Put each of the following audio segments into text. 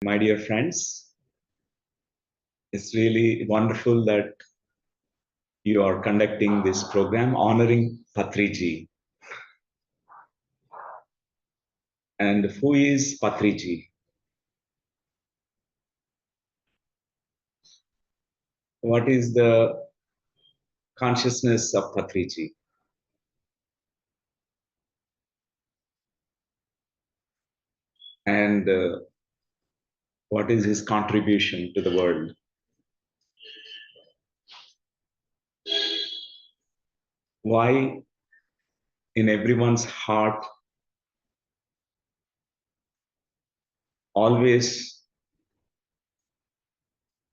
My dear friends, it's really wonderful that you are conducting this program honoring Patriji. And who is Patriji? What is the consciousness of Patriji? And what is his contribution to the world? Why in everyone's heart always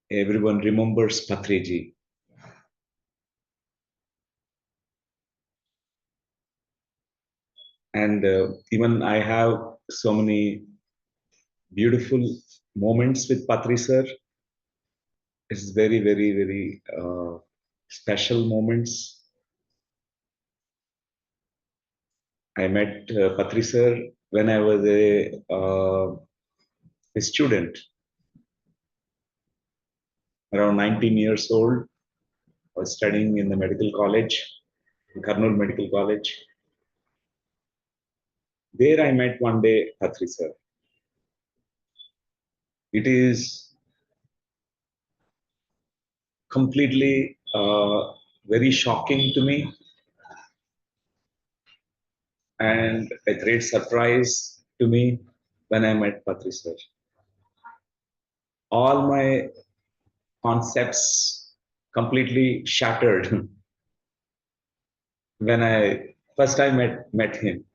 everyone remembers Patriji? And even I have so many beautiful moments with Patri sir. It's very special moments. I met Patri sir when I was a student, around 19 years old. I was studying in the medical college, in Karnool Medical College. There I met one day Patri sir. It is completely very shocking to me and a great surprise to me when I met Patri sir. All my concepts completely shattered when I first time met him.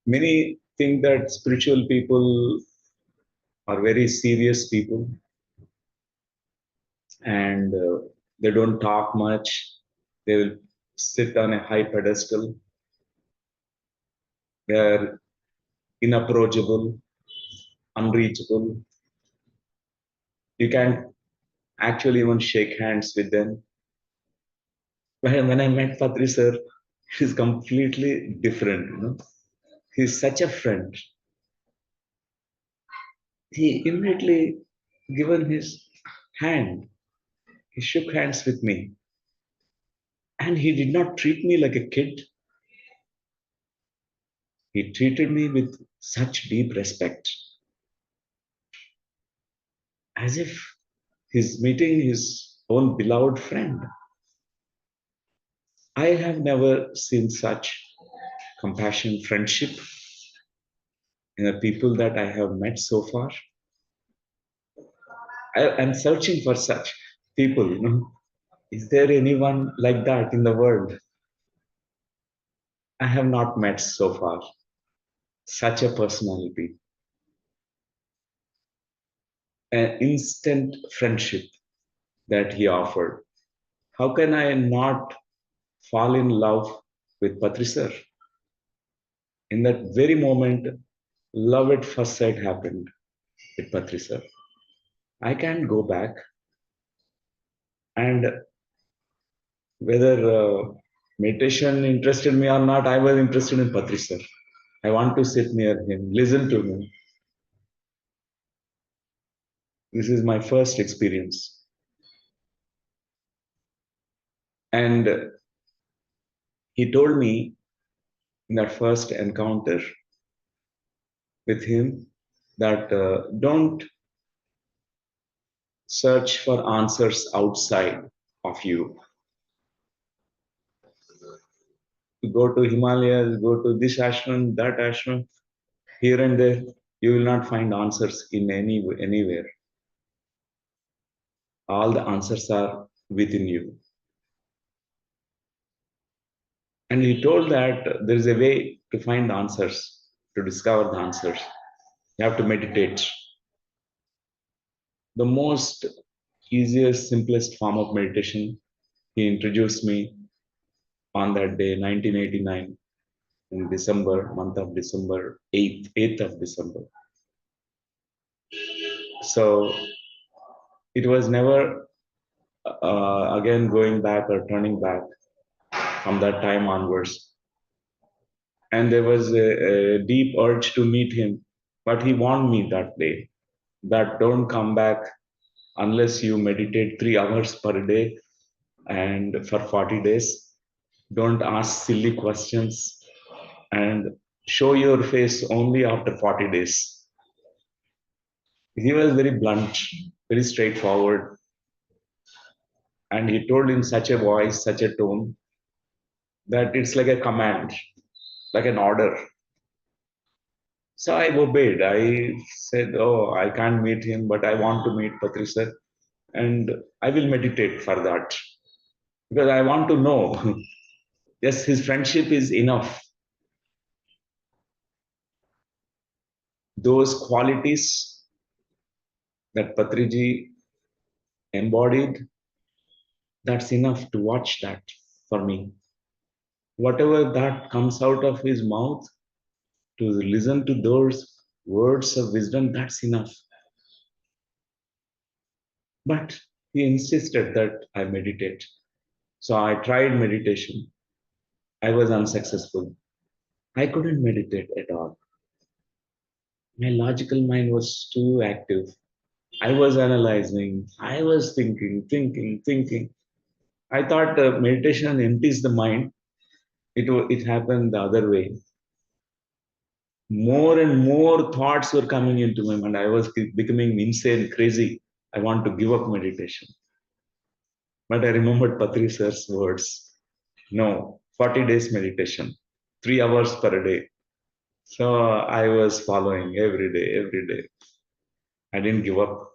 Many think that spiritual people are very serious people and they don't talk much. They will sit on a high pedestal. They are inapproachable, unreachable. You can't actually even shake hands with them. When I met Patri sir, he's completely different. He's such a friend. He immediately given his hand. He shook hands with me. And he did not treat me like a kid. He treated me with such deep respect, as if he's meeting his own beloved friend. I have never seen such compassion, friendship in the people that I have met so far. I'm searching for such people. Is there anyone like that in the world? I have not met so far such a personality. An instant friendship that he offered. How can I not fall in love with Patri sir? In that very moment, love at first sight happened with Patri sir. I can't go back. And whether meditation interested me or not, I was interested in Patri sir. I want to sit near him, listen to him. This is my first experience. And he told me in that first encounter with him that don't search for answers outside of you. Go to Himalayas, go to this ashram, that ashram, here and there, you will not find answers in anywhere. All the answers are within you. And he told that there is a way to find answers, to discover the answers. You have to meditate. The most easiest, simplest form of meditation, he introduced me on that day, 1989, in December, month of December, 8th of December. So it was never again going back or turning back from that time onwards. And there was a deep urge to meet him, but he warned me that day that don't come back unless you meditate 3 hours per day and for 40 days. Don't ask silly questions and show your face only after 40 days. He was very blunt, very straightforward, and he told in such a voice, such a tone that it's like a command, like an order. So I obeyed. I said, "Oh, I can't meet him, but I want to meet Patri sir, and I will meditate for that because I want to know." Yes, his friendship is enough. Those qualities that Patriji embodied, that's enough to watch that for me. Whatever that comes out of his mouth, to listen to those words of wisdom, that's enough. But he insisted that I meditate. So I tried meditation. I was unsuccessful. I couldn't meditate at all. My logical mind was too active. I was analyzing. I was thinking. I thought meditation empties the mind. It happened the other way. More and more thoughts were coming into my mind. I was becoming insane, crazy. I want to give up meditation. But I remembered Patri sir's words. No, 40 days meditation, 3 hours per day. So I was following every day. I didn't give up.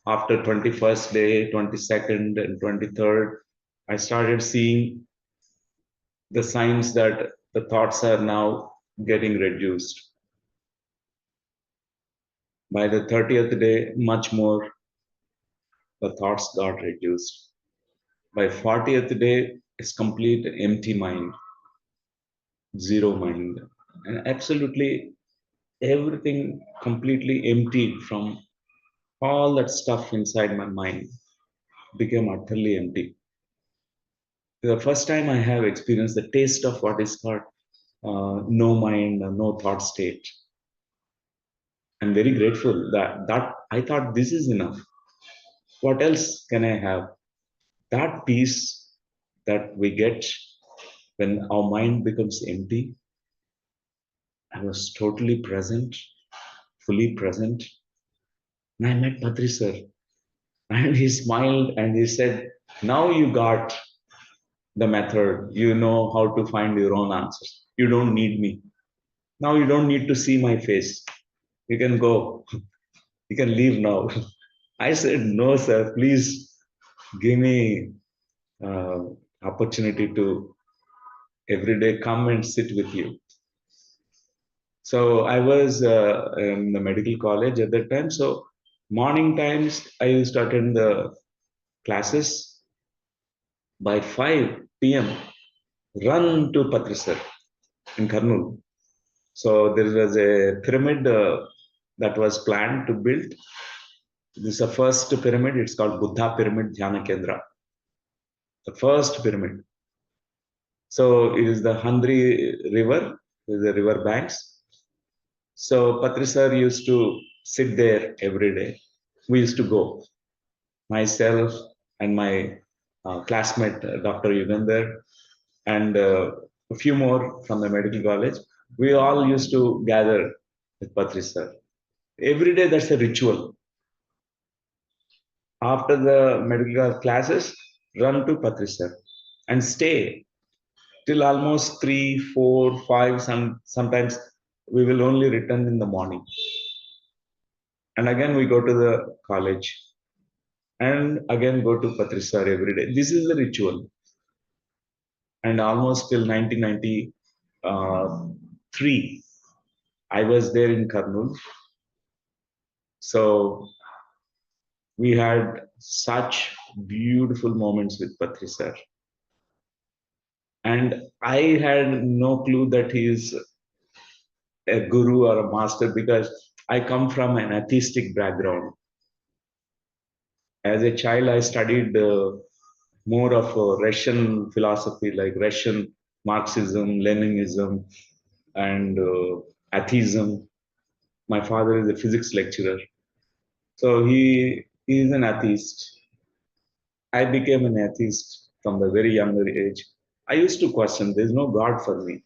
After 21st day, 22nd, and 23rd, I started seeing the signs that the thoughts are now getting reduced. By the 30th day, much more, the thoughts got reduced. By 40th day, it's complete empty mind, zero mind, and absolutely everything completely emptied from all that stuff inside my mind became utterly empty. The first time I have experienced the taste of what is called no mind, no thought state. I'm very grateful that I thought this is enough. What else can I have? That peace that we get when our mind becomes empty, I was totally present, fully present. And I met Patri sir, and he smiled and he said, "Now you got the method. You know how to find your own answers. You don't need me. Now you don't need to see my face. You can go. You can leave now." I said, "No, sir. Please give me uh, opportunity to every day come and sit with you." So I was in the medical college at that time. So morning times I used to attend the classes. By 5 p.m. run to Patrisar in Karnool. So there was a pyramid that was planned to build. This is the first pyramid. It's called Buddha Pyramid Dhyana Kendra. The first pyramid. So it is the Handri River, the river banks. So Patrisar used to sit there every day. We used to go, myself and my classmate, Dr. Yugandhar, and a few more from the medical college. We all used to gather with Patrisar. Every day, that's a ritual. After the medical classes, run to Patrisar and stay till almost 3, 4, 5. Sometimes we will only return in the morning, and again we go to the college, and again go to Patrisar every day. This is the ritual, and almost till 1993, I was there in Karnool. So we had such beautiful moments with Patrisar. And I had no clue that he is a guru or a master because I come from an atheistic background. As a child, I studied more of Russian philosophy, like Russian Marxism, Leninism, and atheism. My father is a physics lecturer, so he is an atheist. I became an atheist from the very younger age. I used to question, there's no God for me.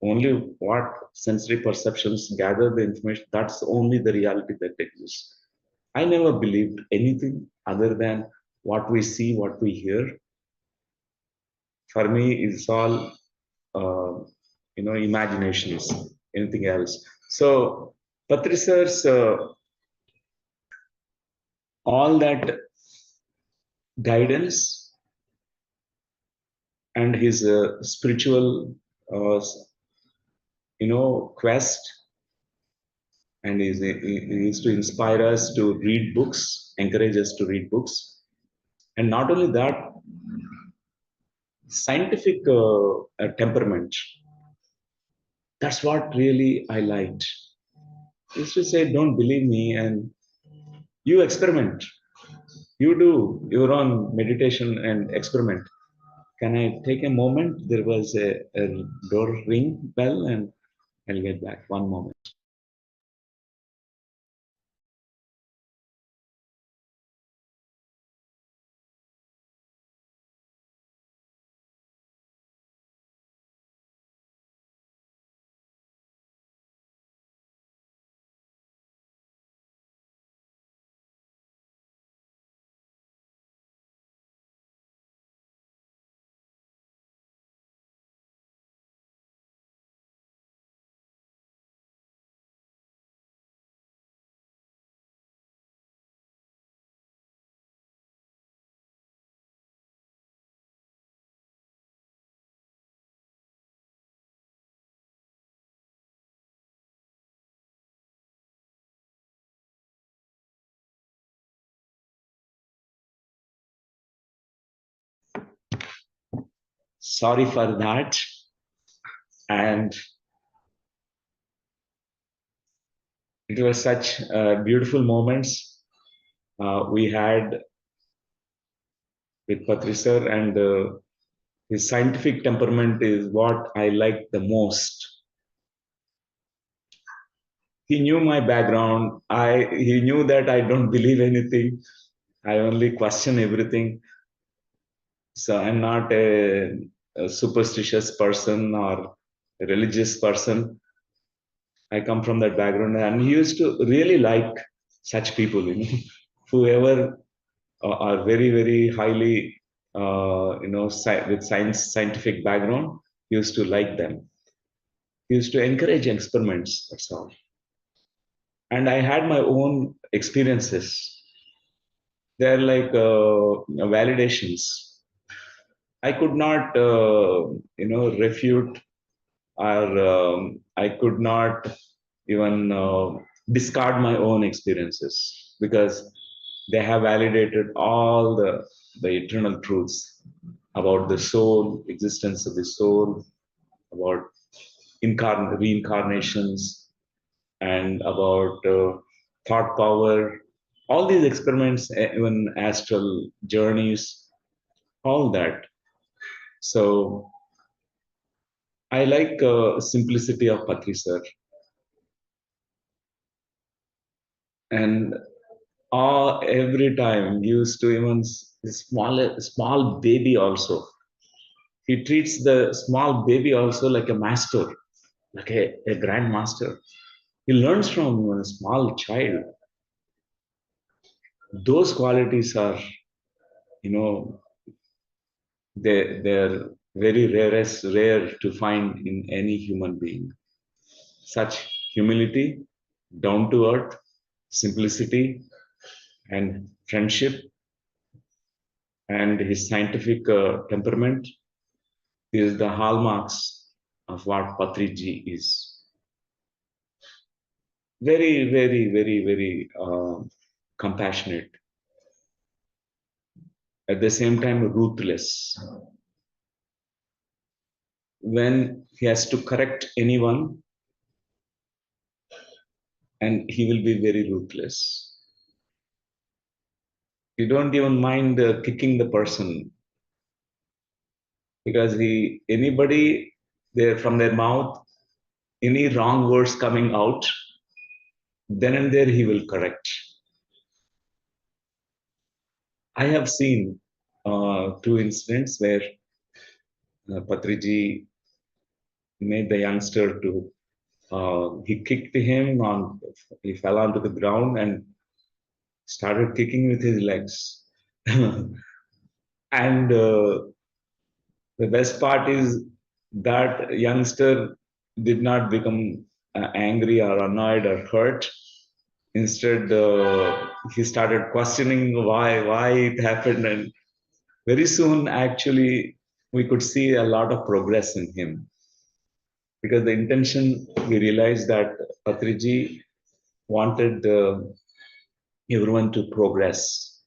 Only what sensory perceptions gather the information, that's only the reality that exists. I never believed anything other than what we see, what we hear. For me, it's all imaginations, anything else. So Patrisar's all that guidance and his spiritual uh, quest, and he is to inspire us to read books, encourage us to read books, and not only that, scientific temperament. That's what really I liked. Is to say, don't believe me, and you experiment. You do your own meditation and experiment. Can I take a moment? There was a door ring bell, and I'll get back. One moment. Sorry for that. And it was such beautiful moments we had with Patrisar, and his scientific temperament is what I like the most. He knew my background. He knew that I don't believe anything. I only question everything. So I'm not a superstitious person or a religious person. I come from that background, and he used to really like such people, whoever are very, very highly, with scientific background. He used to like them. He used to encourage experiments. That's all. And I had my own experiences. They're like validations. I could not, refute, or I could not even discard my own experiences, because they have validated all the eternal truths about the soul, existence of the soul, about reincarnations, and about thought power. All these experiments, even astral journeys, all that. So I like simplicity of Patri sir, and every time used to even small baby also. He treats the small baby also like a master, like a grandmaster. He learns from a small child. Those qualities are, you know, they're very rare to find in any human being. Such humility, down to earth, simplicity, and friendship, and his scientific temperament is the hallmarks of what Patriji is. Very, very, very, very compassionate. At the same time, ruthless. When he has to correct anyone, and he will be very ruthless. You don't even mind kicking the person, because anybody from their mouth, any wrong words coming out, then and there he will correct. I have seen two incidents where Patriji made the youngster to, he kicked him on, he fell onto the ground and started kicking with his legs. And the best part is that youngster did not become angry or annoyed or hurt. Instead, he started questioning why it happened, and very soon, actually, we could see a lot of progress in him because the intention we realized that Patriji wanted everyone to progress.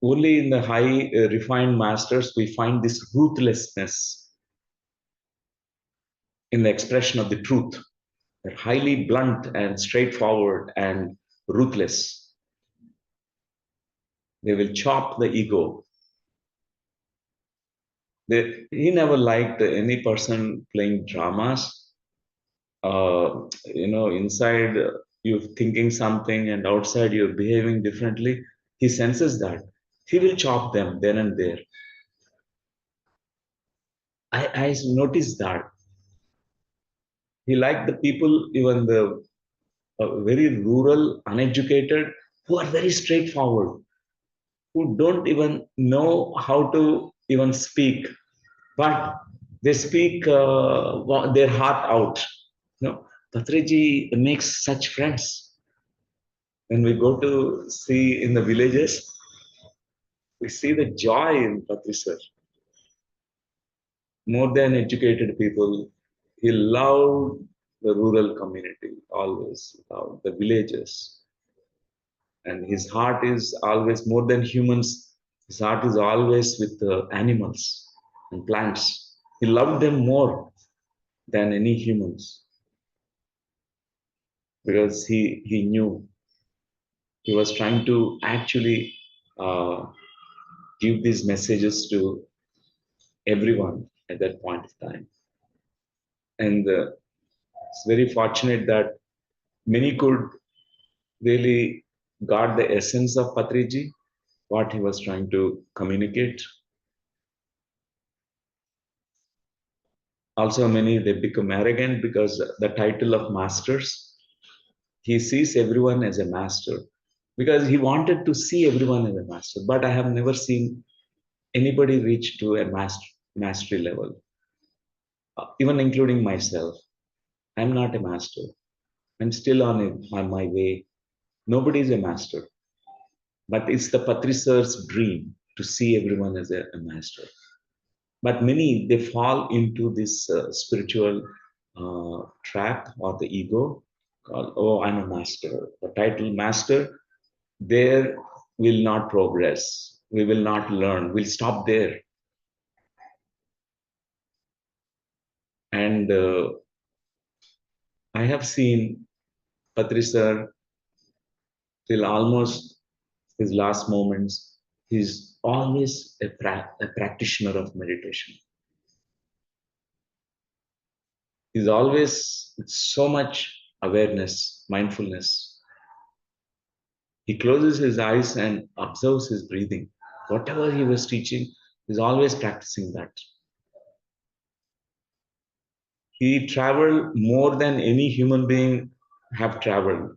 Only in the high refined masters we find this ruthlessness in the expression of the truth. They're highly blunt and straightforward and ruthless. They will chop the ego. He never liked any person playing dramas. Inside you're thinking something and outside you're behaving differently. He senses that. He will chop them then and there. I noticed that. He liked the people, even the very rural, uneducated, who are very straightforward, who don't even know how to even speak, but they speak their heart out. Patriji makes such friends. When we go to see in the villages, we see the joy in Patriji. More than educated people, he loved the rural community, always loved the villages. And his heart is always more than humans. His heart is always with the animals and plants. He loved them more than any humans because he knew he was trying to actually uh, give these messages to everyone at that point of time. And it's very fortunate that many could really got the essence of Patriji, what he was trying to communicate. Also, many they become arrogant because the title of masters, he sees everyone as a master because he wanted to see everyone as a master. But I have never seen anybody reach to a mastery level, even including myself. I'm not a master. I'm still on my way. Nobody is a master, but it's the Patricer's dream to see everyone as a master. But many they fall into this spiritual trap or the ego called, oh, I'm a master. The title master, there will not progress. We will not learn. We'll stop there. And I have seen Patricer till almost his last moments. He's always a practitioner of meditation. He's always with so much awareness, mindfulness. He closes his eyes and observes his breathing. Whatever he was teaching, he's always practicing that. He traveled more than any human being have traveled,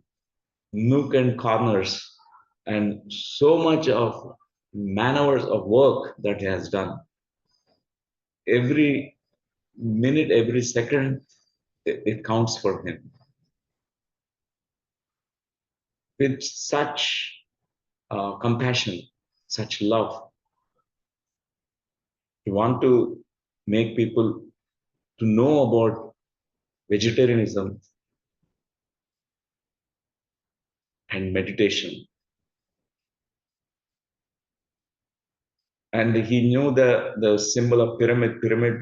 nook and corners, and so much of man hours of work that he has done. Every minute, every second, it counts for him. With such compassion, such love, he want to make people to know about vegetarianism and meditation. And he knew the symbol of pyramid. Pyramid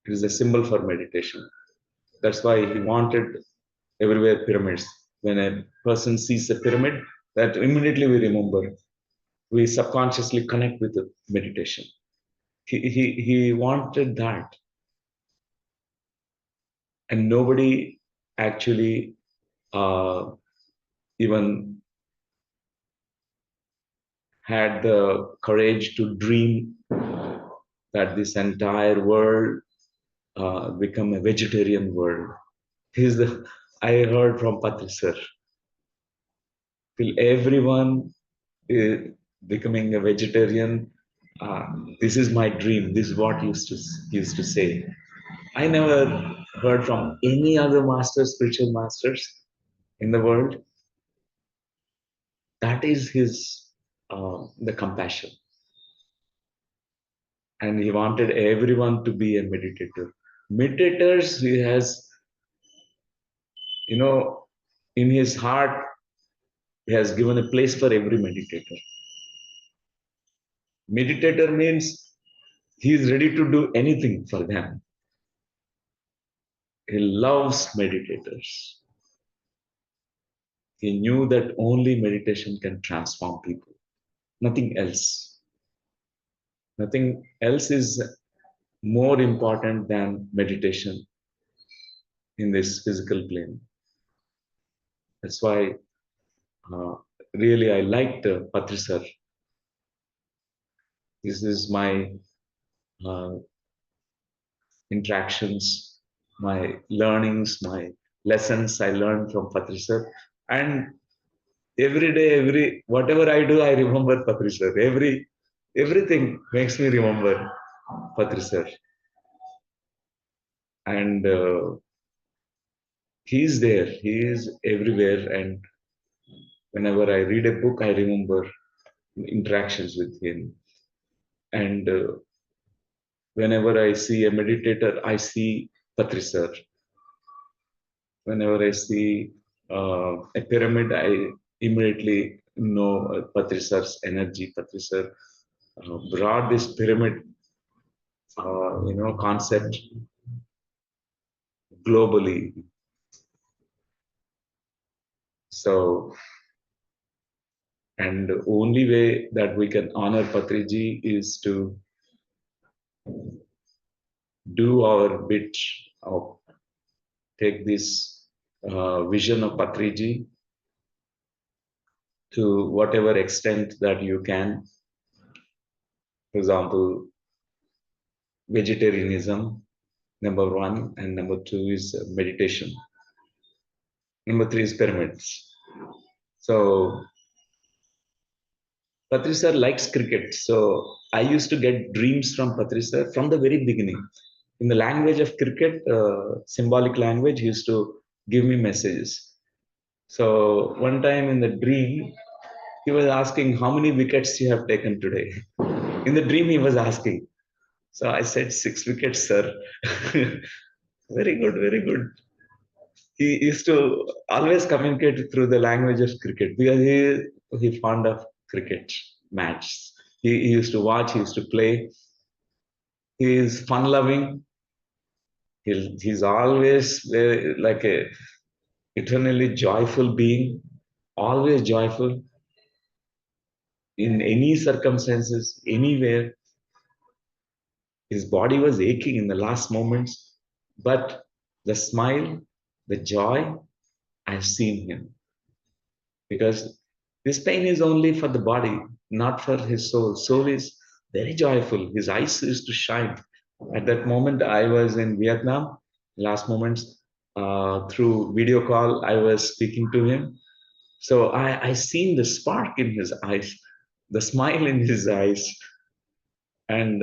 is a symbol for meditation. That's why he wanted everywhere pyramids. When a person sees a pyramid, that immediately we remember. We subconsciously connect with the meditation. He wanted that, and nobody actually even had the courage to dream that this entire world become a vegetarian world. He's the I heard from Patri sir, till everyone is becoming a vegetarian. Uh, this is my dream. This is what he used to say. I never heard from any other masters, spiritual masters in the world. That is his the compassion, and he wanted everyone to be a meditator. Meditators, he has, you know, in his heart, he has given a place for every meditator. Meditator means he is ready to do anything for them. He loves meditators. He knew that only meditation can transform people, nothing else. Nothing else is more important than meditation in this physical plane. That's why uh, really I liked Patri sir. This is my uh, interactions, my learnings, my lessons I learned from Patri sir. And every day, whatever I do, I remember Patri sir. Everything makes me remember Patri sir. And he's there, he is everywhere. And whenever I read a book, I remember interactions with him. And whenever I see a meditator, I see Patri sir. Whenever I see a pyramid, I immediately know Patri sir's energy. Patri sir brought this pyramid, concept globally. So, and the only way that we can honor Patriji is to do our bit of take this vision of Patriji to whatever extent that you can. For example, vegetarianism, number one, and number two is meditation. Number three is pyramids. So Patri sir likes cricket. So I used to get dreams from Patri sir from the very beginning. In the language of cricket, symbolic language, he used to give me messages. So one time in the dream, he was asking how many wickets you have taken today. In the dream, he was asking. So I said 6 wickets, sir. Very good, very good. He used to always communicate through the language of cricket because he fond of cricket matches. He used to watch, he used to play. He is fun loving. He's always like a eternally joyful being, always joyful in any circumstances, anywhere. His body was aching in the last moments, but the smile, the joy, I've seen him. Because this pain is only for the body, not for his soul. Soul is very joyful. His eyes used to shine. At that moment, I was in Vietnam. Last moments, through video call, I was speaking to him. So I seen the spark in his eyes, the smile in his eyes, and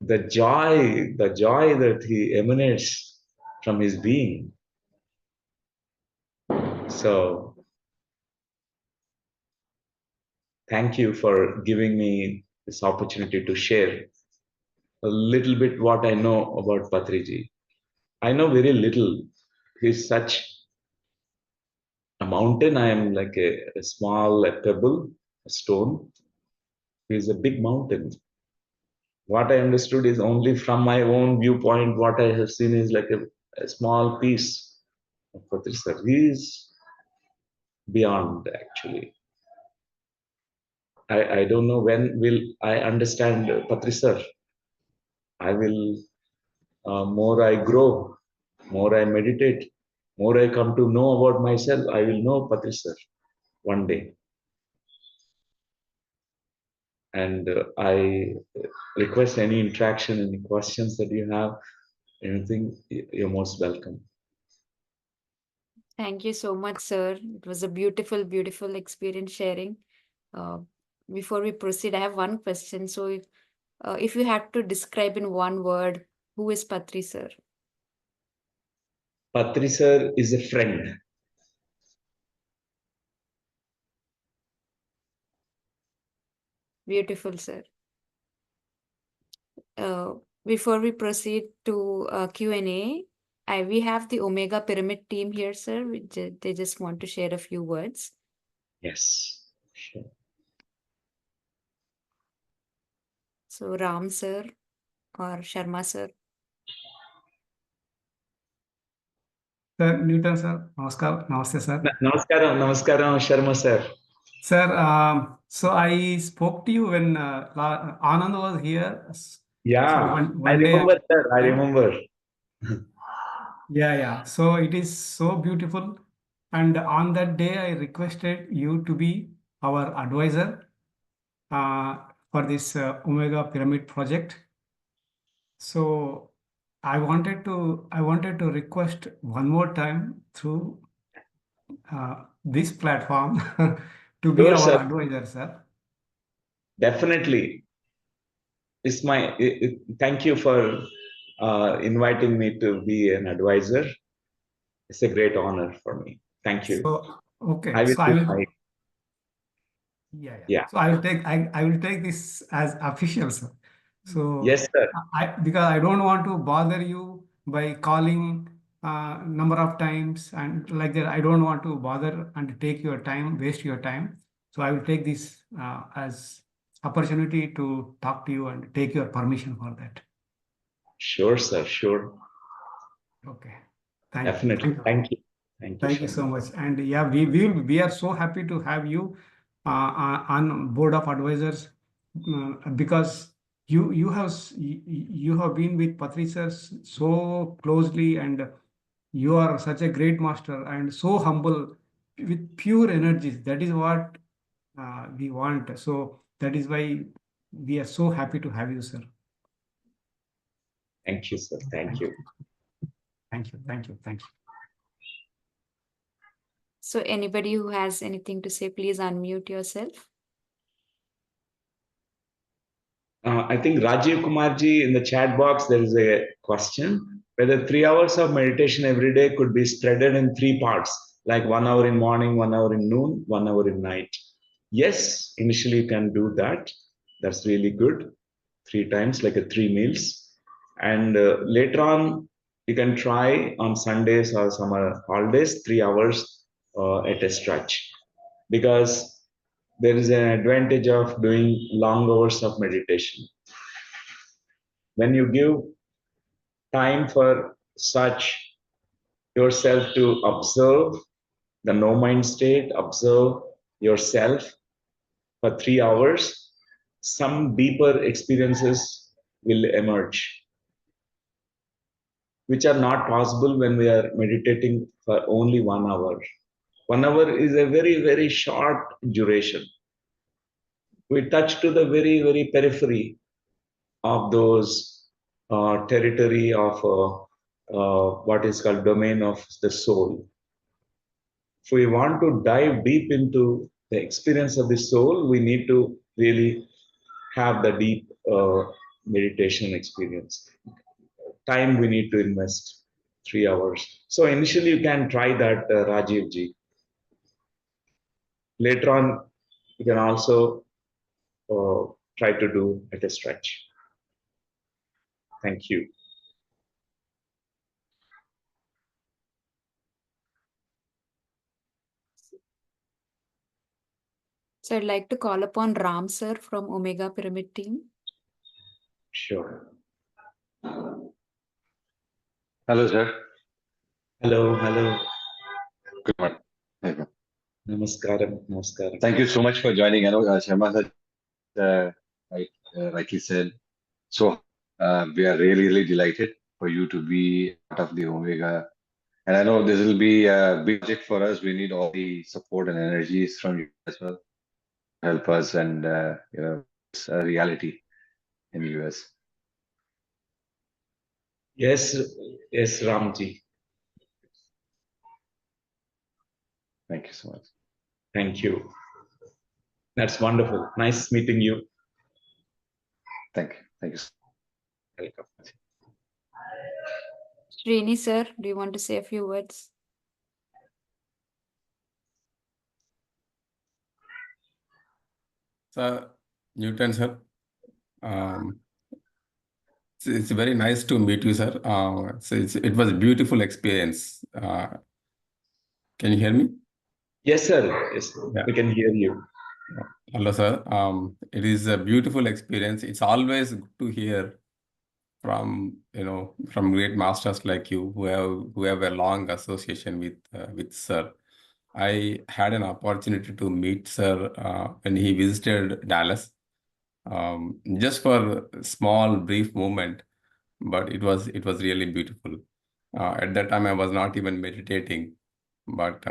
the joy that he emanates from his being. So thank you for giving me this opportunity to share a little bit what I know about Patriji. I know very little. He's such a mountain. I am like a small a pebble, a stone. He's a big mountain. What I understood is only from my own viewpoint, what I have seen is like a small piece of Patri sir. He is beyond actually. I don't know when will I understand Patri sir. I will, more I grow, more I meditate, more I come to know about myself, I will know Patri sir one day. And I request any interaction, any questions that you have, anything, you're most welcome. Thank you so much, sir. It was a beautiful, beautiful experience sharing. Uh, Before we proceed, I have one question. So, if you had to describe in one word, who is Patri, sir? Patri sir is a friend. Beautiful, sir. Uh, Before we proceed to Q&A, we have the Omega Pyramid team here, sir. They just want to share a few words. Yes, sure. So, Ram, sir, or Sharma, sir. Sir, Newton, sir. Namaskar. Namaste, sir. Namaskaram, namaskaram, Sharma sir. Sir, so I spoke to you when Anand was here. So Yeah, I one day, remember, sir. I remember. yeah. So it is so beautiful. And on that day, I requested you to be our advisor uh, for this Omega Pyramid project. So I wanted to request one more time through this platform to be Sure, our sir. advisor, sir. Definitely. It's my. Thank you for inviting me to be an advisor. It's a great honor for me. Thank you. So okay, I will so I do will my. yeah. Yeah. So I will take this as official, sir. So Yes, sir. because I don't want to bother you by calling number of times and like that. I don't want to bother and take your time, waste your time. So I will take this as opportunity to talk to you and take your permission for that. Sure, sir. Sure. Okay. Thank you. Definitely. Thank you. Thank you. Thank you, Thank you so Sharma. much. And yeah, we are so happy to have you on board of advisors because you have been with Patricia so closely, and you are such a great master and so humble with pure energies. That is what we want. So that is why we are so happy to have you, sir. Thank you, sir. Thank Thank you. you. Thank you. Thank you. Thank you. So, anybody who has anything to say, please unmute yourself. I think Rajiv Kumarji in the chat box, there is a question whether 3 hours of meditation every day could be spreaded in three parts, like 1 hour in morning, 1 hour in noon, 1 hour in night. Yes, initially you can do that. That's really good. 3 times, like a 3 meals. And later on, you can try on Sundays or summer holidays, 3 hours at a stretch. Because there is an advantage of doing long hours of meditation. When you give time for such yourself to observe the no mind state, observe yourself for 3 hours, some deeper experiences will emerge, which are not possible when we are meditating for only 1 hour. 1 hour is a very, very short duration. We touch to the very, very periphery of those territory of what is called domain of the soul. If we want to dive deep into the experience of the soul, we need to really have the deep meditation experience. Time we need to invest 3 hours. So initially you can try that, Rajiv ji. Later on, you can also try to do at a stretch. Thank you. So, I'd like to call upon Ram, sir, from Omega Pyramid team. Sure. Hello, sir. Hello, hello. Good morning. Namaskaram, namaskaram. Thank you so much for joining. I know Sharma sir, rightly said, so We are really, really delighted for you to be part of the Omega. And I know this will be a big project for us. We need all the support and energies from you as well. Help us and it's a reality in the US. Yes, yes, Ramji. Thank you so much. Thank you. That's wonderful. Nice meeting you. Thank you. Thank you. Welcome. Srini sir, do you want to say a few words? Sir, Newton sir, it's very nice to meet you, sir. It was a beautiful experience. Can you hear me? Yes, sir. Yes, Yeah. we can hear you. Hello, sir. It is a beautiful experience. It's always good to hear from from great masters like you who have a long association with sir. I had an opportunity to meet sir when he visited Dallas, just for a small brief moment, but it was really beautiful. At that time, I was not even meditating, but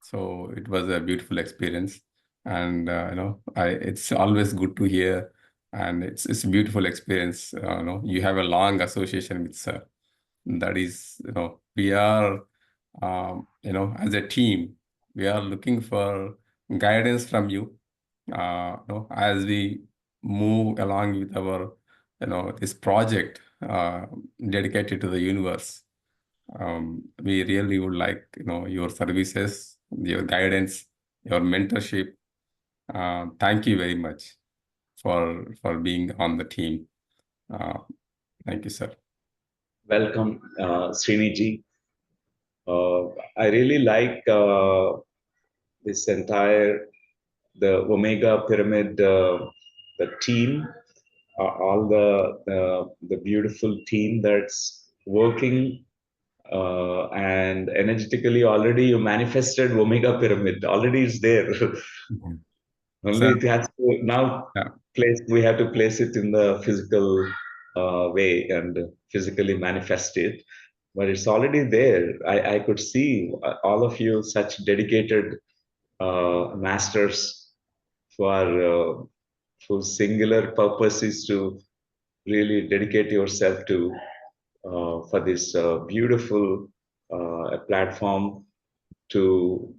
so it was a beautiful experience, and it's always good to hear, and it's a beautiful experience. You have a long association with sir. That is, we are, as a team, we are looking for guidance from you, as we move along with our, this project dedicated to the universe. We really would like, your services, your guidance, your mentorship. Thank you very much for being on the team. Thank you, sir. Welcome, Sriniji. I really like this entire the Omega Pyramid, the team, all the beautiful team that's working, and energetically already you manifested Omega Pyramid. Already it's there. Only Sir, it has to now yeah. we have to place it in the physical way and physically manifest it. But it's already there. I could see all of you such dedicated masters who are whose singular purpose is to really dedicate yourself to for this beautiful platform to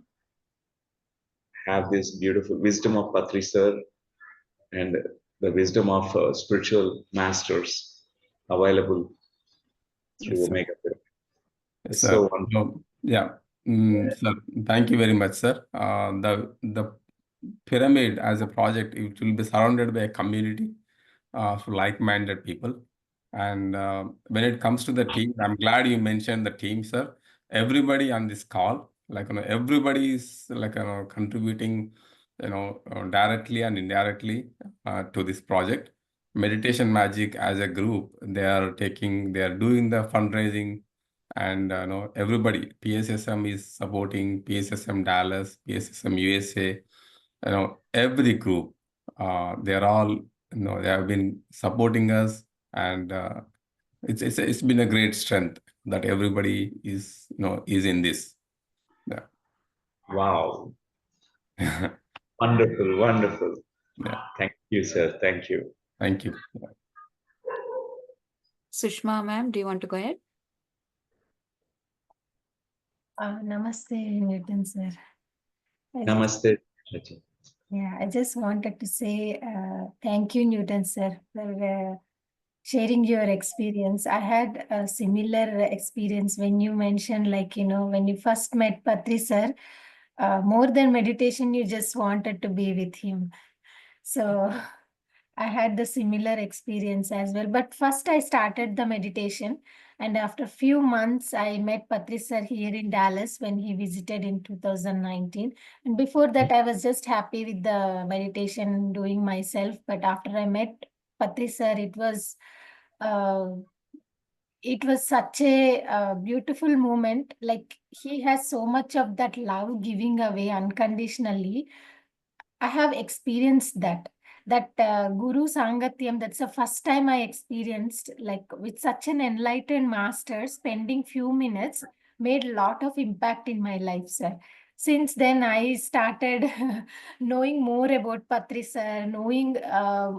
have this beautiful wisdom of Patri sir and the wisdom of spiritual masters available through Yes, sir. Omega. Yes, It's sir. so wonderful. Yeah. Sir, thank you very much, sir. The pyramid as a project, it will be surrounded by a community of like-minded people. And when it comes to the team, I'm glad you mentioned the team, sir. Everybody on this call, everybody is contributing, directly and indirectly to this project. Meditation Magic as a group, they are doing the fundraising, and everybody. PSSM is supporting, PSSM Dallas, PSSM USA. Every group, they're all, they have been supporting us, and it's been a great strength that everybody is in this. Yeah. Wow. Wonderful, wonderful. Yeah. Thank you, sir. Thank you. Thank you. Sushma ma'am, do you want to go ahead? Namaste, Newton sir. Namaste. I just wanted to say thank you, Newton sir, for sharing your experience. I had a similar experience when you mentioned, when you first met Patri sir, more than meditation, you just wanted to be with him. So I had the similar experience as well. But first I started the meditation. And after a few months, I met Patri sir here in Dallas when he visited in 2019. And before that, I was just happy with the meditation doing myself. But after I met Patri sir, it was such a beautiful moment. Like he has so much of that love giving away unconditionally. I have experienced that. that Guru Sangatyam, that's the first time I experienced, like with such an enlightened master, spending few minutes made a lot of impact in my life, sir. Since then, I started knowing more about Patri sir, knowing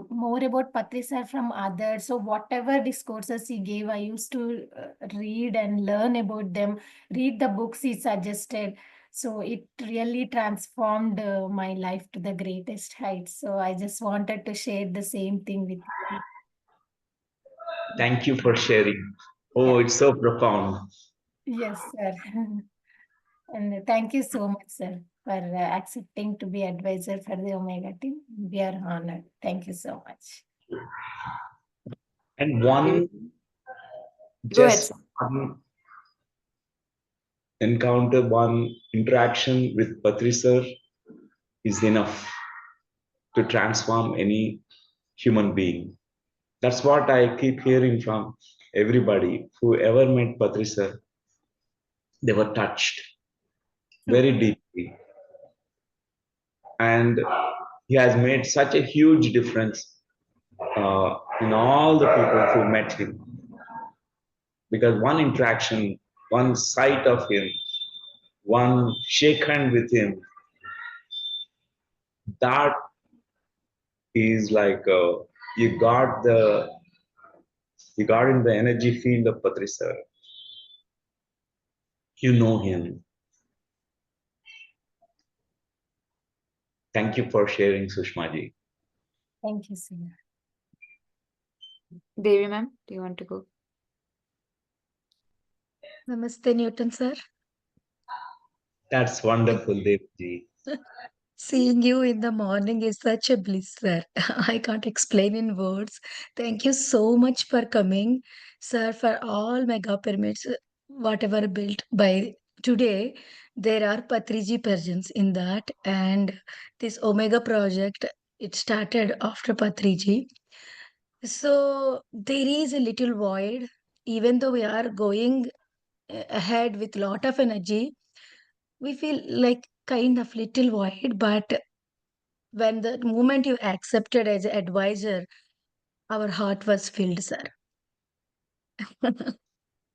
more about Patri sir from others. So whatever discourses he gave, I used to read and learn about them, read the books he suggested. So it really transformed my life to the greatest heights. So I just wanted to share the same thing with you. Thank you for sharing. Oh, it's so profound. Yes, sir. And thank you so much, sir, for accepting to be advisor for the Omega team. We are honored. Thank you so much. And one Go ahead, just sir. one encounter, one interaction with Patri sir is enough to transform any human being. That's what I keep hearing from everybody who ever met Patri sir. They were touched very deeply. And he has made such a huge difference in all the people who met him. Because one interaction, one sight of him, one shake hand with him, that is like you got the you got in the energy field of Patri sir. You know him. Thank you for sharing, Sushma ji. Thank you, sir. Devi ma'am, do you want to go? Namaste, Newton sir. That's wonderful, Devi ji. Seeing you in the morning is such a bliss, sir. I can't explain in words. Thank you so much for coming, sir, for all mega pyramids, whatever built by today. There are Patriji presence in that, and this Omega project, it started after Patriji. So there is a little void, even though we are going ahead with lot of energy, we feel like kind of little void, but when the moment you accepted as an advisor, our heart was filled, sir.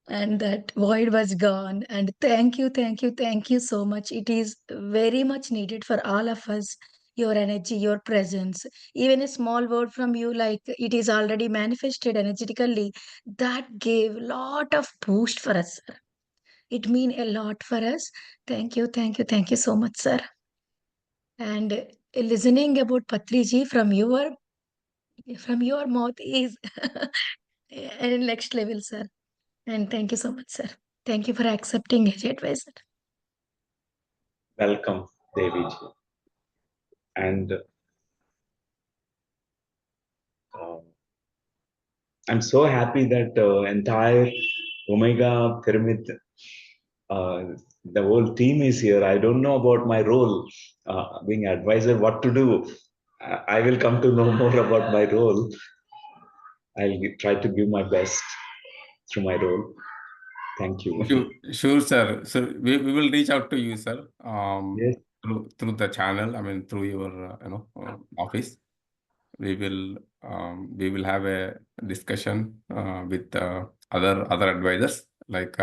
And that void was gone. And thank you so much. It is very much needed for all of us. Your energy, your presence, even a small word from you, like it is already manifested energetically, that gave lot of boost for us, sir. It mean a lot for us. Thank you so much, sir. And listening about Patriji from your mouth is a next level, sir. And thank you so much, sir. Thank you for accepting his advice, sir. Welcome, Devi ji. And I'm so happy that entire Omega Pyramid, the whole team is here. I don't know about my role, being advisor, what to do. I will come to know more about my role. I'll try to give my best through my role. Thank you. Sure, sir. So we will reach out to you, sir. Yes. Through the channel. I mean, through your office. We will have a discussion with other advisors like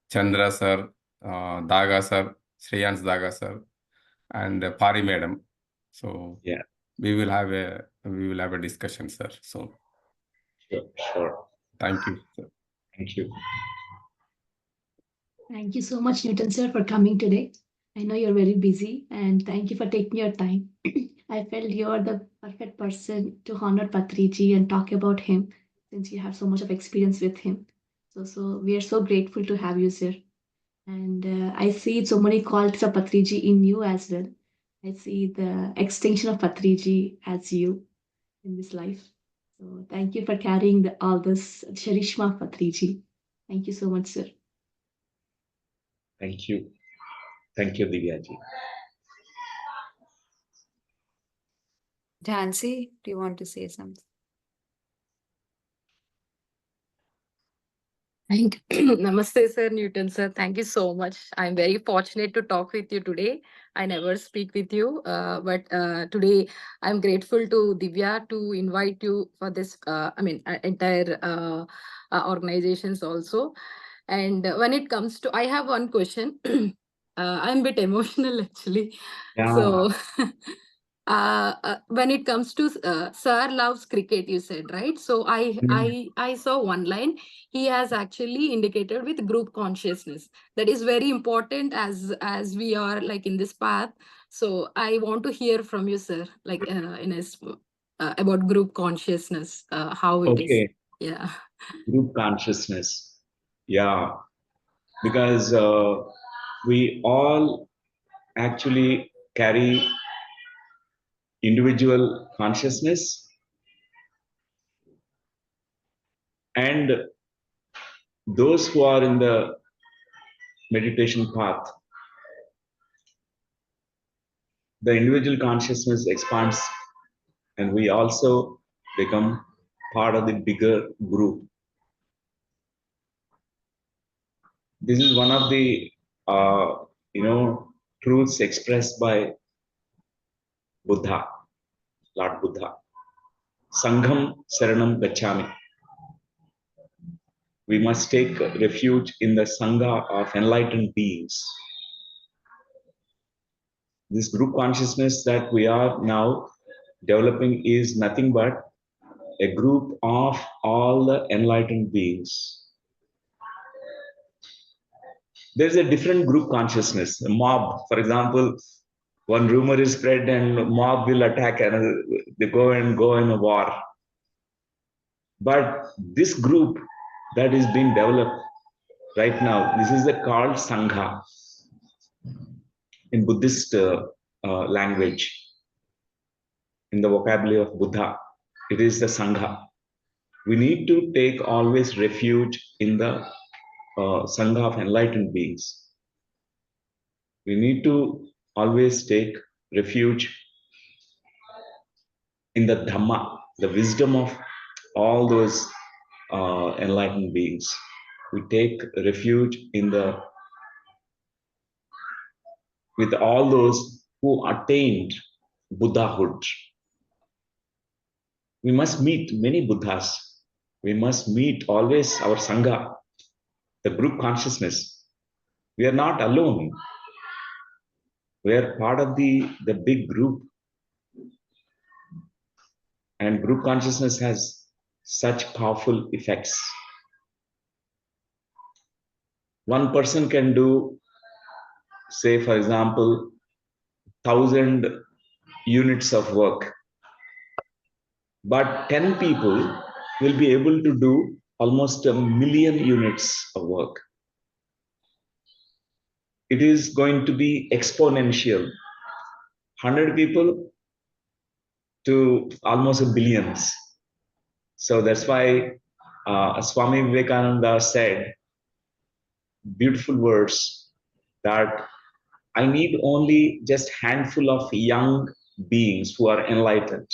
Chandra sir, Daga sir, Shreyans Daga sir, and Pari madam. So Yeah. we will have a discussion, sir. So Sure. thank you, sir. Thank you. Thank you so much, Newton sir, for coming today. I know you're very busy, and thank you for taking your time. I felt you're the perfect person to honor Patriji and talk about him, since you have so much of experience with him. So we are so grateful to have you, sir. And I see so many qualities of Patriji in you as well. I see the extension of Patriji as you in this life. So thank you for carrying all this charishma of Patriji. Thank you so much, sir. Thank you. Thank you, Divya ji. Jhansi, do you want to say something? Namaste, sir, Newton, sir. Thank you so much. I'm very fortunate to talk with you today. I never speak with you, but today I'm grateful to Divya to invite you for this, entire organizations also. And when it comes to, I have one question. I'm a bit emotional actually. Yeah. So, when it comes to Sir loves cricket, you said, right? So I saw one line. He has actually indicated with group consciousness. That is very important as we are like in this path. So I want to hear from you, sir, like about group consciousness, how it is. Okay. Yeah. Group consciousness. Yeah. Because we all actually carry individual consciousness, and those who are in the meditation path, the individual consciousness expands, and we also become part of the bigger group. This is one of the truths expressed by Buddha, Lord Buddha. Sangham Saranam Gacchami. We must take refuge in the Sangha of enlightened beings. This group consciousness that we are now developing is nothing but a group of all the enlightened beings. There's a different group consciousness. A mob, for example, one rumor is spread and mob will attack another. They go in a war. But this group that is being developed right now, this is called Sangha in Buddhist language. In the vocabulary of Buddha, it is the Sangha. We need to take always refuge in the Sangha of enlightened beings. We need to always take refuge in the Dhamma, the wisdom of all those enlightened beings. We take refuge in with all those who attained Buddhahood. We must meet many Buddhas. We must meet always our Sangha, the group consciousness. We are not alone. We are part of the big group. And group consciousness has such powerful effects. One person can do, say, for example, 1,000 units of work. But 10 people will be able to do almost 1,000,000 units of work. It is going to be exponential. 100 people to almost billions. So that's why Swami Vivekananda said beautiful words that I need only just handful of young beings who are enlightened,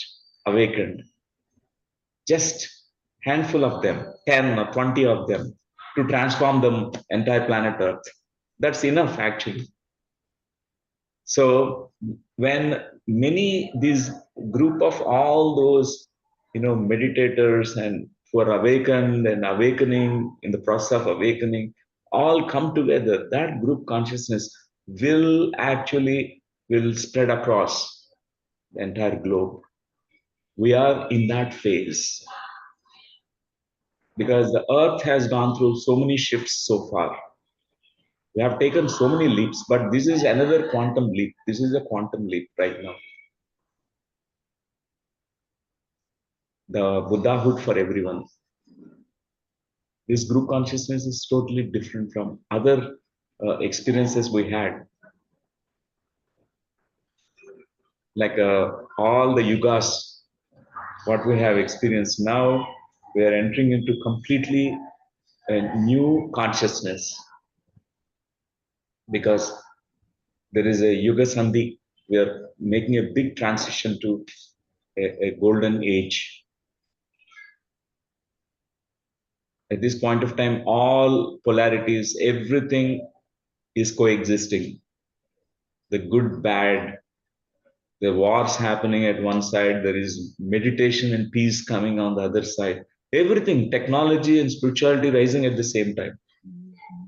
awakened. Just handful of them, 10 or 20 of them, to transform the entire planet Earth. That's enough, actually. So when this group of all those, meditators and who are awakened and awakening, in the process of awakening, all come together, that group consciousness will spread across the entire globe. We are in that phase because the earth has gone through so many shifts so far. We have taken so many leaps, but this is another quantum leap. This is a quantum leap right now. The Buddhahood for everyone. This group consciousness is totally different from other experiences we had. Like all the yugas, what we have experienced now, we are entering into completely a new consciousness because there is a yuga sandhi. We are making a big transition to a golden age. At this point of time, all polarities, everything is coexisting. The good, bad, the wars happening at one side, there is meditation and peace coming on the other side. Everything, technology and spirituality rising at the same time.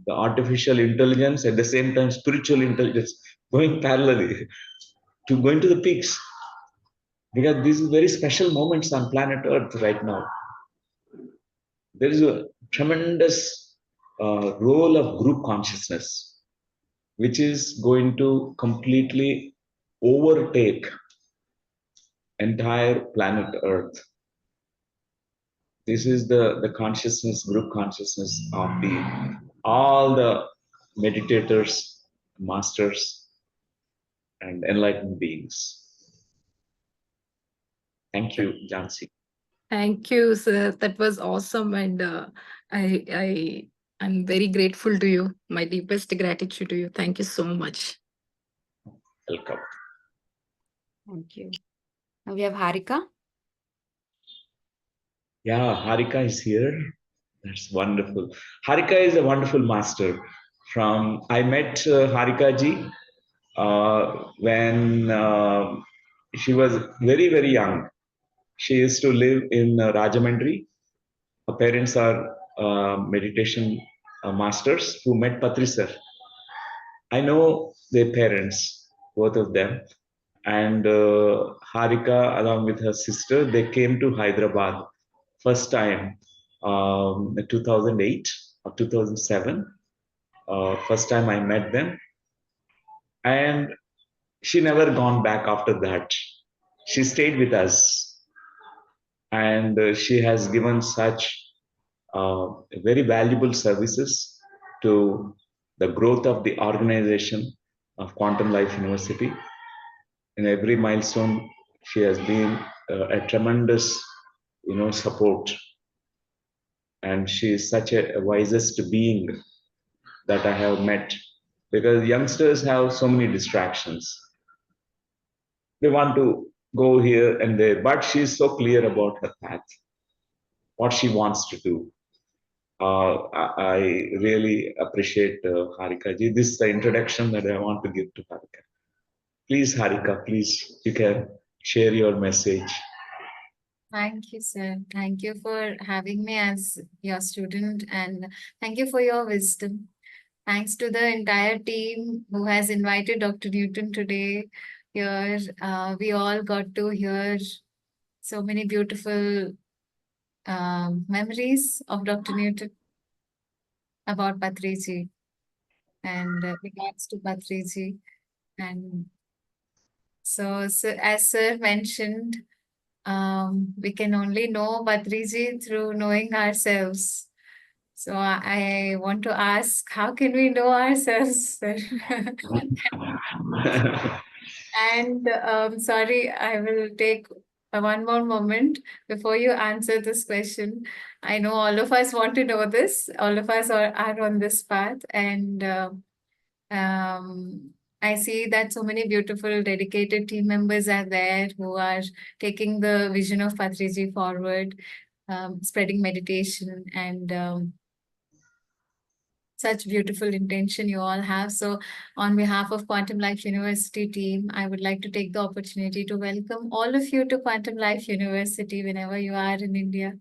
The artificial intelligence, at the same time, spiritual intelligence going parallelly to going to the peaks. Because these are very special moments on planet Earth right now. There is a tremendous role of group consciousness, which is going to completely overtake entire planet Earth. This is the consciousness, group consciousness of all the meditators, masters, and enlightened beings. Thank you, Jansi. Thank you, sir. That was awesome, and I'm very grateful to you. My deepest gratitude to you. Thank you so much. Welcome. Thank you. Now we have Harika. Yeah, Harika is here. That's wonderful. Harika is a wonderful master. I met Harika ji when she was very, very young. She used to live in Rajamandri. Her parents are meditation masters who met Patri sir. I know their parents, both of them. And Harika, along with her sister, they came to Hyderabad first time 2008 or 2007. First time I met them. And she never gone back after that. She stayed with us. And she has given such very valuable services to the growth of the organization of Quantum Life University. In every milestone, she has been a tremendous, support. And she is such a wisest being that I have met, because youngsters have so many distractions. They want to go here and there, but she's so clear about her path, what she wants to do. I really appreciate Harika ji. This is the introduction that I want to give to Harika. Please, Harika, please, you can share your message. Thank you, sir. Thank you for having me as your student, and thank you for your wisdom. Thanks to the entire team who has invited Dr. Newton today here. We all got to hear so many beautiful memories of Dr. Newton about Patriji and regards to Patriji. And so as sir mentioned, we can only know Patriji through knowing ourselves. So I want to ask, how can we know ourselves, sir? And sorry, I will take one more moment before you answer this question. I know all of us want to know this. All of us are on this path, and I see that so many beautiful, dedicated team members are there who are taking the vision of Patriji forward, spreading meditation, and such beautiful intention you all have. So on behalf of Quantum Life University team, I would like to take the opportunity to welcome all of you to Quantum Life University whenever you are in India.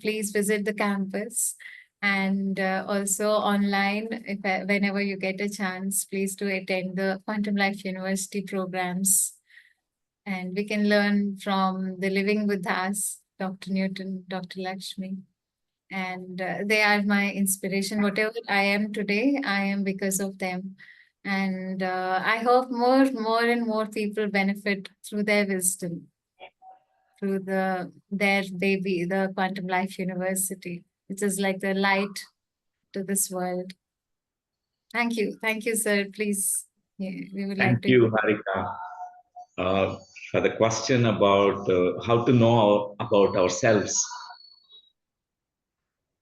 Please visit the campus. And also online, whenever you get a chance, please do attend the Quantum Life University programs. And we can learn from the living with us, Dr. Newton, Dr. Lakshmi. And they are my inspiration. Whatever I am today, I am because of them. And I hope more and more people benefit through their wisdom, through their baby, the Quantum Life University, which is like the light to this world. Thank you, sir. Please, we would like to. Thank you, Harika, for the question about how to know about ourselves.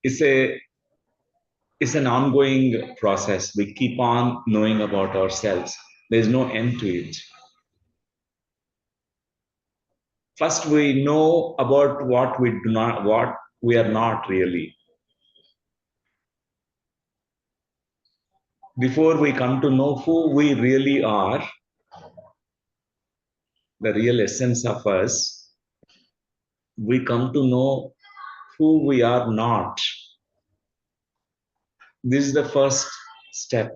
It's an ongoing process. We keep on knowing about ourselves. There's no end to it. First, we know about what we are not really. before we come to know who we really are, the real essence of us, we come to know who we are not. This is the first step.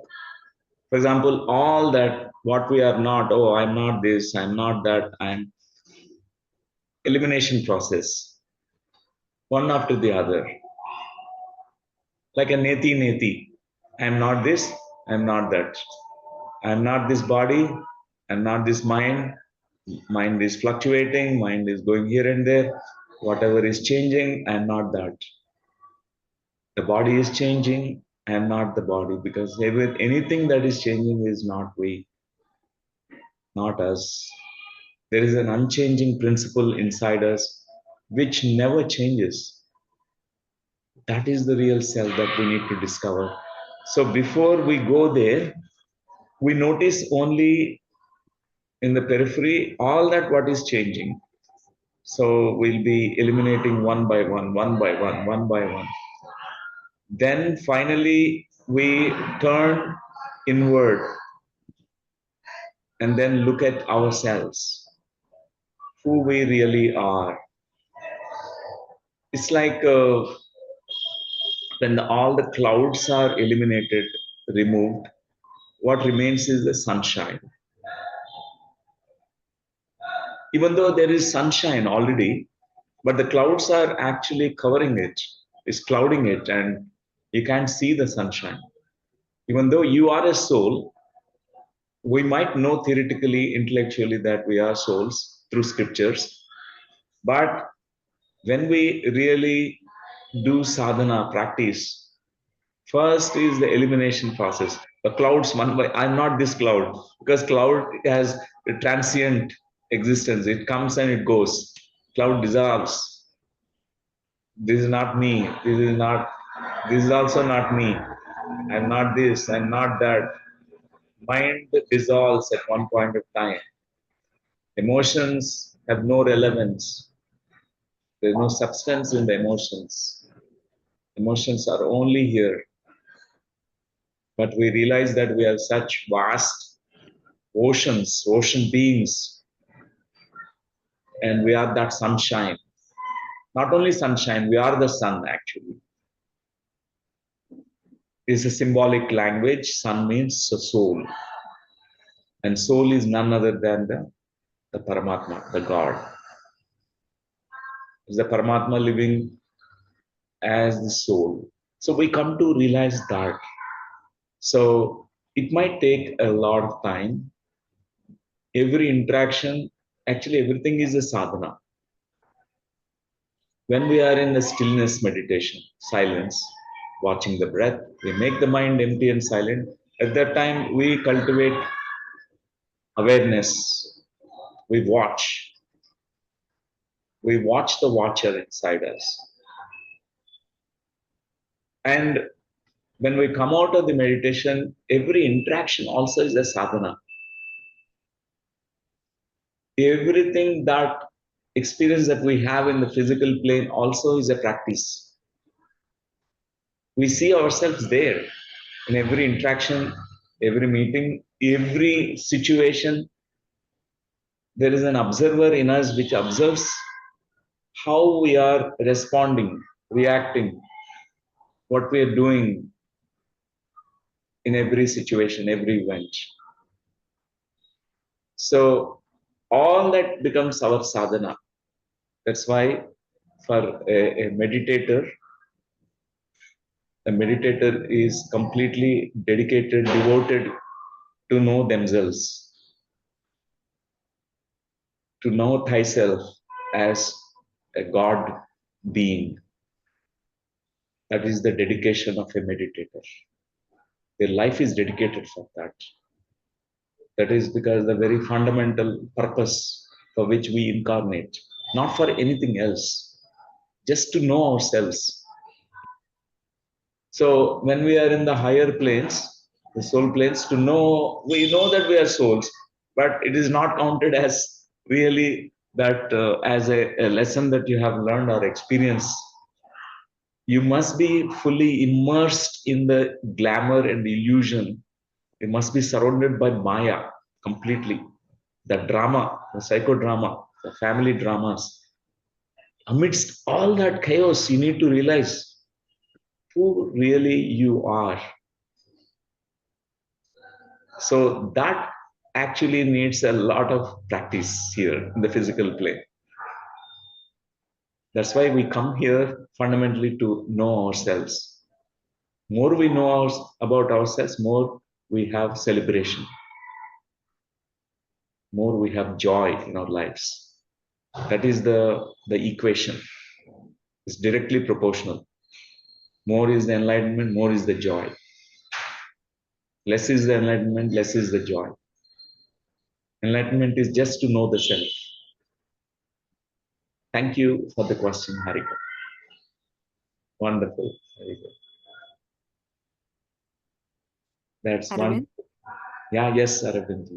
For example, all that what we are not, oh, I'm not this, I'm not that, I'm elimination process, one after the other. Like a neti neti. I'm not this, I'm not that. I'm not this body, I'm not this mind. Mind is fluctuating, mind is going here and there. Whatever is changing, I'm not that. The body is changing, I'm not the body, because anything that is changing is not we, not us. There is an unchanging principle inside us which never changes. That is the real self that we need to discover. So before we go there, we notice only in the periphery all that what is changing. So we'll be eliminating one by one, one by one, one by one. Then finally we turn inward and then look at ourselves, who we really are. It's like when all the clouds are eliminated, removed, what remains is the sunshine. Even though there is sunshine already, but the clouds are actually covering it, is clouding it, and you can't see the sunshine. Even though you are a soul, we might know theoretically, intellectually that we are souls through scriptures, but when we really do sadhana practice, first is the elimination process. The clouds, one by, I'm not this cloud, because cloud has a transient existence. It comes and it goes. Cloud dissolves. This is not me. This is also not me. I'm not this, I'm not that. Mind dissolves at one point of time. Emotions have no relevance. There's no substance in the emotions. Emotions are only here. But we realize that we are such vast oceans, ocean beings, and we are that sunshine. Not only sunshine, we are the sun actually. It's a symbolic language. Sun means soul. And soul is none other than the Paramatma, the God. Is the Paramatma living as the soul. So we come to realize that. So it might take a lot of time. Every interaction, actually everything is a sadhana. When we are in the stillness meditation, silence, watching the breath, we make the mind empty and silent. At that time, we cultivate awareness. We watch. We watch the watcher inside us. And when we come out of the meditation, every interaction also is a sadhana. Everything that experience that we have in the physical plane also is a practice. We see ourselves there in every interaction, every meeting, every situation. There is an observer in us which observes how we are responding, reacting, what we are doing in every situation, every event. So all that becomes our sadhana. That's why for a meditator is completely dedicated, devoted to know themselves, to know thyself as a God being. That is the dedication of a meditator. Their life is dedicated for that. That is because the very fundamental purpose for which we incarnate, not for anything else, just to know ourselves. So when we are in the higher planes, the soul planes, we know that we are souls, but it is not counted as really that as a lesson that you have learned or experienced. You must be fully immersed in the glamour and the illusion We must be surrounded by Maya completely. The drama, the psychodrama, the family dramas. Amidst all that chaos, you need to realize who really you are. So that actually needs a lot of practice here in the physical plane. That's why we come here fundamentally to know ourselves. More we know about ourselves, more we have celebration, more we have joy in our lives. That is the equation. It's directly proportional. More is the enlightenment, more is the joy. Less is the enlightenment, less is the joy. Enlightenment is just to know the self. Thank you for the question, Harika. Wonderful. Very good. That's one. Aravind? Yeah, yes, Aravind.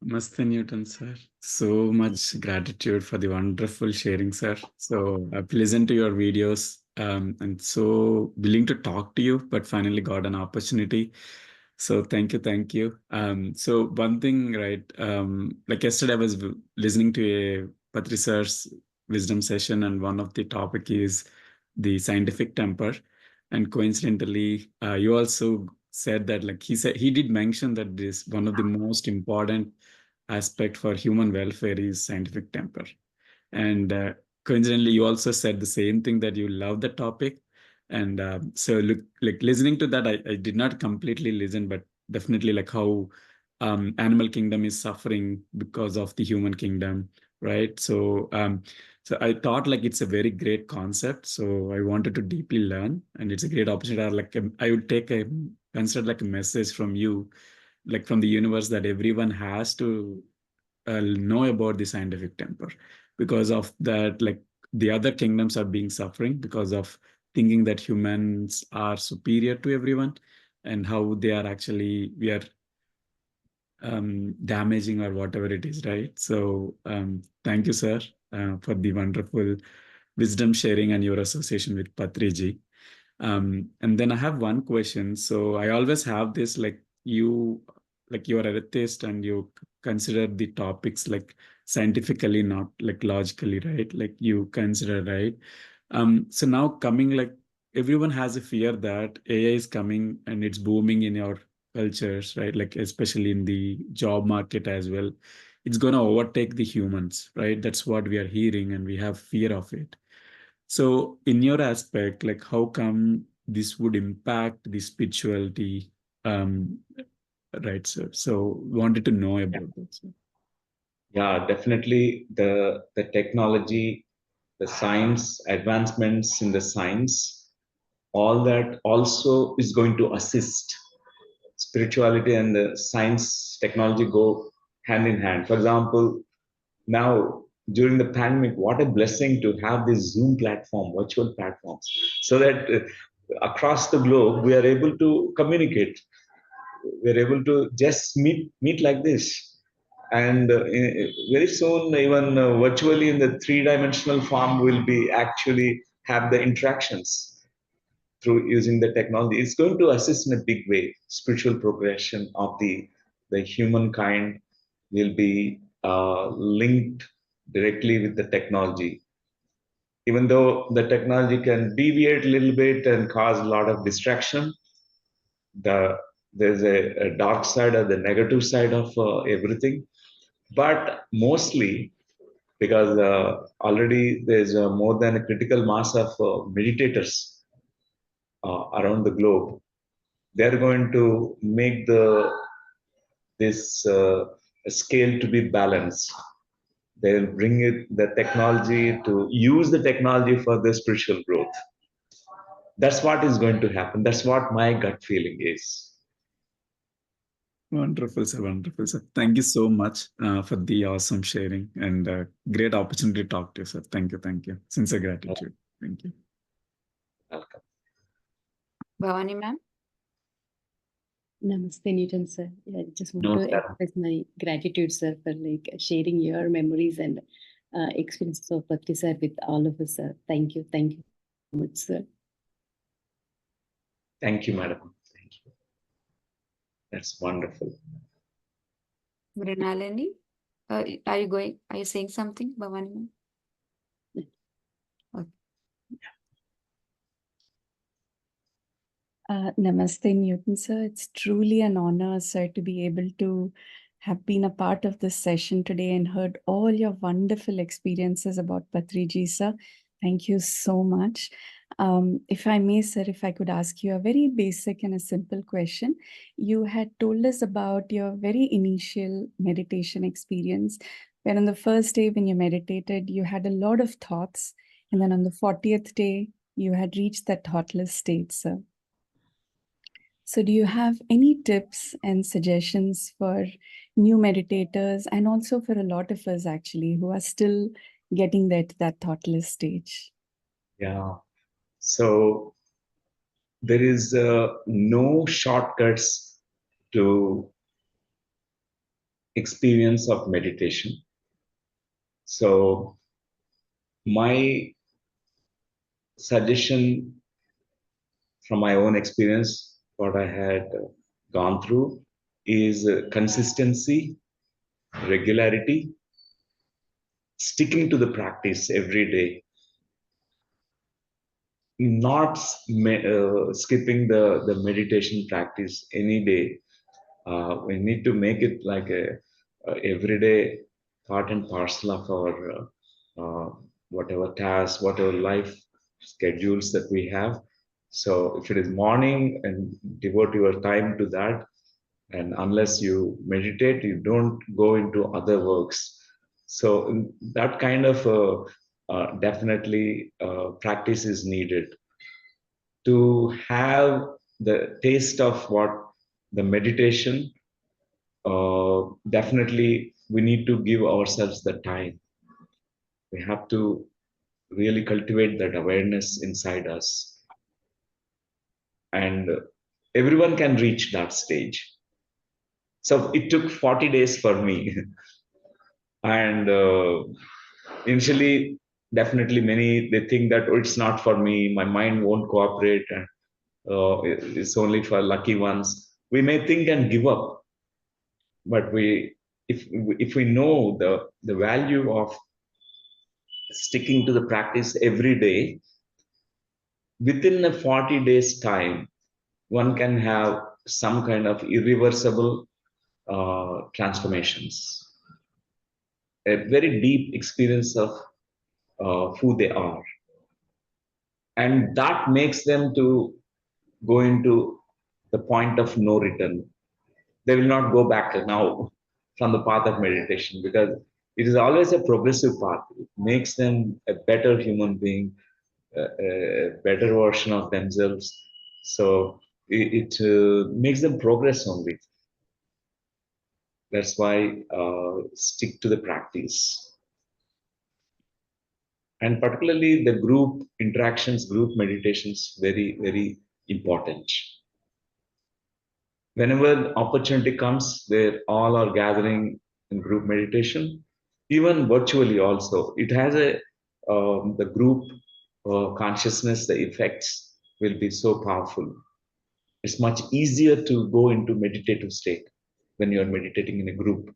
Namaste, Newton, sir. So much gratitude for the wonderful sharing, sir. So I've listened to your videos and so willing to talk to you, but finally got an opportunity. So thank you, thank you. So one thing, right? Like yesterday, I was listening to a Patri sir's wisdom session, and one of the topic is the scientific temper. And coincidentally, you also said that, like he did mention that this one of the most important aspect for human welfare is scientific temper. And coincidentally, you also said the same thing, that you love the topic. And so look, like listening to that, I did not completely listen, but definitely like how animal kingdom is suffering because of the human kingdom, right? So so I thought like it's a very great concept. So I wanted to deeply learn, and it's a great opportunity. Like I would consider like a message from you, like from the universe, that everyone has to know about the scientific temper. Because of that, like the other kingdoms are being suffering because of thinking that humans are superior to everyone, and how they are actually, we are damaging or whatever it is, right? So thank you, sir, for the wonderful wisdom sharing and your association with Patriji. And then I have one question. So I always have this, like you're a atheist and you consider the topics like scientifically, not like logically, right? Like you consider, right? So now coming, like everyone has a fear that AI is coming and it's booming in your cultures, right? Like especially in the job market as well. It's going to overtake the humans, right? That's what we are hearing, and we have fear of it. So in your aspect, like how come this would impact the spirituality? Um, right, sir. So wanted to know about that, sir. Yeah, definitely the technology, the science, advancements in the science, all that also is going to assist. Spirituality and the science technology go hand in hand. For example, now during the pandemic, what a blessing to have this Zoom platform, virtual platforms, so that across the globe we are able to communicate. We're able to just meet like this, and very soon even virtually in the three-dimensional form will be actually have the interactions through using the technology. It's going to assist in a big way. Spiritual progression of the humankind will be linked directly with the technology. Even though the technology can deviate a little bit and cause a lot of distraction, there's a dark side or the negative side of everything. But mostly because already there's more than a critical mass of meditators around the globe. They're going to make this scale to be balanced. They'll bring the technology to use the technology for the spiritual growth. That's what is going to happen. That's what my gut feeling is. Wonderful, sir. Wonderful, sir. Thank you so much for the awesome sharing, and great opportunity to talk to you, sir. Thank you. Thank you. Sincere gratitude. Thank you. Welcome. Bhavani ma'am? Namaste, Newton, sir. Yeah, I just want Namaste. to express my gratitude, sir, for like sharing your memories and experiences of Patri, sir, with all of us, sir. Thank you. Thank you so much, sir. Thank you, madam. Thank you. That's wonderful. Mrinalini, are you saying something, Bhavani? Okay. Namaste, Newton sir. It's truly an honor, sir, to be able to have been a part of this session today and heard all your wonderful experiences about Patriji, sir. Thank you so much. If I may, sir, if I could ask you a very basic and a simple question. You had told us about your very initial meditation experience, where on the first day when you meditated, you had a lot of thoughts, and then on the 40th day, you had reached that thoughtless state, sir. So do you have any tips and suggestions for new meditators and also for a lot of us actually who are still getting that thoughtless stage? Yeah. So there is no shortcuts to experience of meditation. So my suggestion from my own experience, what I had gone through is consistency, regularity, sticking to the practice every day, not skipping the meditation practice any day. We need to make it like a everyday part and parcel of our whatever tasks, whatever life schedules that we have. So if it is morning, and devote your time to that, and unless you meditate, you don't go into other works. So that kind of definitely practice is needed to have the taste of what the meditation. Definitely we need to give ourselves the time. We have to really cultivate that awareness inside us, and everyone can reach that stage. So it took 40 days for me. And initially, definitely many, they think that, oh, it's not for me, my mind won't cooperate, and it's only for lucky ones. We may think and give up, but if we know the value of sticking to the practice every day, within a 40 days time, one can have some kind of irreversible transformations, a very deep experience of who they are. And that makes them to go into the point of no return. They will not go back now from the path of meditation, because it is always a progressive path. It makes them a better human being, a better version of themselves. So it makes them progress only. That's why stick to the practice. And particularly the group interactions, group meditations, very, very important. Whenever opportunity comes, where all are gathering in group meditation, even virtually also, it has a the group consciousness, the effects will be so powerful. It's much easier to go into meditative state when you're meditating in a group.